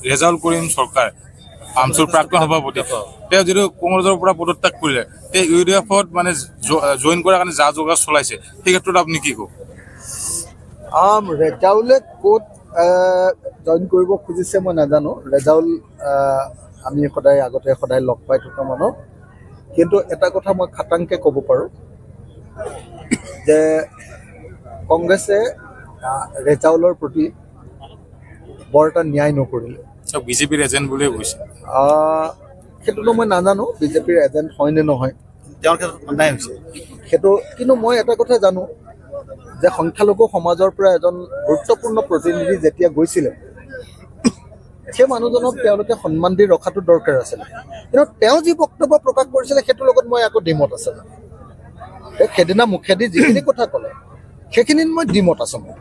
ৰেজাউল কৰিম চৰকাৰ আমচুৰ প্ৰাক্তন সভাপতি তেওঁ যিটো কংগ্ৰেছৰ পৰা পদত্যাগ কৰিলে তেওঁ UDF-ত মানে জইন কৰাৰ কাৰণে যা যোগাৰ চলাইছে সেই ক্ষেত্ৰত আপুনি কি ক'ব? ৰেজাউলে ক'ত জইন কৰিব খুজিছে মই নাজানো। ৰেজাউল আমি সদায় লগ পাই থকা মানুহ, কিন্তু এটা কথা মই খাটাংকে ক'ব পাৰোঁ যে কংগ্ৰেছে ৰেজাউলৰ প্ৰতি বৰ এটা ন্যায় নকৰিলে। বিজেপিৰ এজেণ্ট বুলিয়ে কৈছে। সেইটোতো মই নাজানো বিজেপিৰ এজেণ্ট হয় নে নহয়, তেওঁৰ ক্ষেত্ৰত অন্যায় হৈছে সেইটো। কিন্তু মই এটা কথা জানো যে সংখ্যালঘু সমাজৰ পৰা এজন গুৰুত্বপূৰ্ণ প্ৰতিনিধি যেতিয়া গৈছিলে সেই মানুহজনক তেওঁলোকে সন্মান দি ৰখাটো দৰকাৰ আছিলে। কিন্তু তেওঁ যি বক্তব্য প্ৰকাশ কৰিছিলে সেইটোৰ লগত মই আকৌ দ্বিমত আছিলোঁ। সেইদিনা মুখেদি যিখিনি কথা ক'লে সেইখিনিত মই দ্বিমত আছোঁ। মোৰ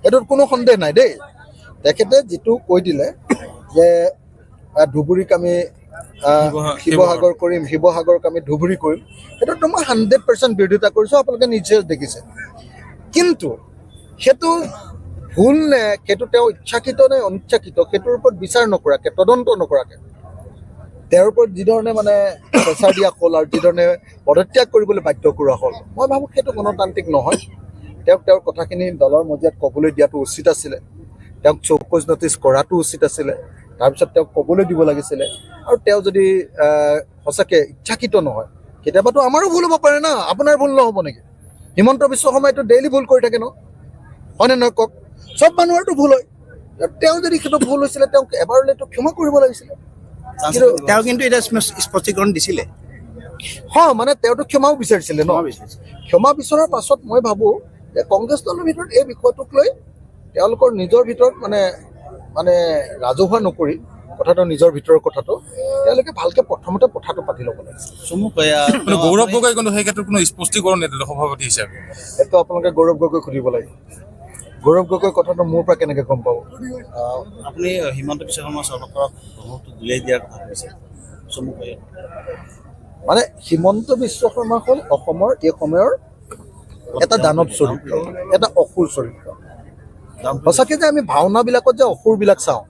এইটোত কোনো সন্দেহ নাই দেই। তেখেতে যিটো কৈ দিলে যে ধুবুৰীক আমি শিৱসাগৰ কৰিম, শিৱসাগৰক আমি ধুবুৰী কৰিম, সেইটোতো মই 100% বিৰোধিতা কৰিছোঁ, আপোনালোকে নিশ্চয় দেখিছে। কিন্তু সেইটো ভুল নে, সেইটো তেওঁ ইচ্ছাকৃত নে অনিচ্ছাকৃত, সেইটোৰ ওপৰত বিচাৰ নকৰাকৈ, তদন্ত নকৰাকৈ তেওঁৰ ওপৰত যিধৰণে মানে প্ৰেচাৰ দিয়া হ'ল আৰু যিধৰণে পদত্যাগ কৰিবলৈ বাধ্য কৰোৱা হ'ল, মই ভাবোঁ সেইটো গণতান্ত্ৰিক নহয়। তেওঁক তেওঁৰ কথাখিনি দলৰ মজিয়াত ক'বলৈ দিয়াটো উচিত আছিলে, তেওঁক চৌকজ নটিচ কৰাটো উচিত আছিলে, তাৰপিছত তেওঁক ক'বলৈ দিব লাগিছিলে। আৰু তেওঁ যদি সঁচাকৈ ইচ্ছাকৃত নহয়, কেতিয়াবাতো আমাৰো ভুল হ'ব পাৰে না, আপোনাৰ ভুল নহ'ব নেকি? হিমন্ত বিশ্ব শৰ্মাইতো ডেইলি ভুল কৰি থাকে ন, হয়নে নহয় কওক? চব মানুহৰতো ভুল হয়। তেওঁ যদি সেইটো ভুল হৈছিলে তেওঁক এবাৰলৈতো ক্ষমা কৰিব লাগিছিলে। তেওঁ কিন্তু এতিয়া স্পষ্টীকৰণ দিছিলে, মানে তেওঁতো ক্ষমাও বিচাৰিছিলে ন। ক্ষমা বিচৰাৰ পাছত মই ভাবোঁ যে কংগ্ৰেছ দলৰ ভিতৰত এই বিষয়টোক লৈ তেওঁলোকৰ নিজৰ ভিতৰত মানে ৰাজহুৱা নকৰি কথাটো নিজৰ ভিতৰৰ কথাটো তেওঁলোকে ভালকে প্ৰথমতে কথাটো পাতি ল'ব লাগে। গৌৰৱ গগৈ কিন্তু সেই ক্ষেত্ৰত কোনো স্পষ্টীকৰণ নিদিলে সভাপতি হিচাপে। এইটো আপোনালোকে গৌৰৱ গগৈক সুধিব লাগে। গৌৰৱ গগৈ কথাটো মোৰ পৰা কেনেকৈ গম পাব? আপুনি হিমন্ত বিশ্ব শৰ্মা চৰকাৰক প্ৰভাৱটো দিলে দিয়াৰ কথা কৈছে চমুকৈ। মানে হিমন্ত বিশ্ব শৰ্মা হ'ল অসমৰ এই সময়ৰ এটা দানৱ চৰিত্ৰ, এটা অসুৰ চৰিত্ৰ। সঁচাকৈ যে আমি ভাওনাবিলাকত যে অসুৰবিলাক চাওঁ,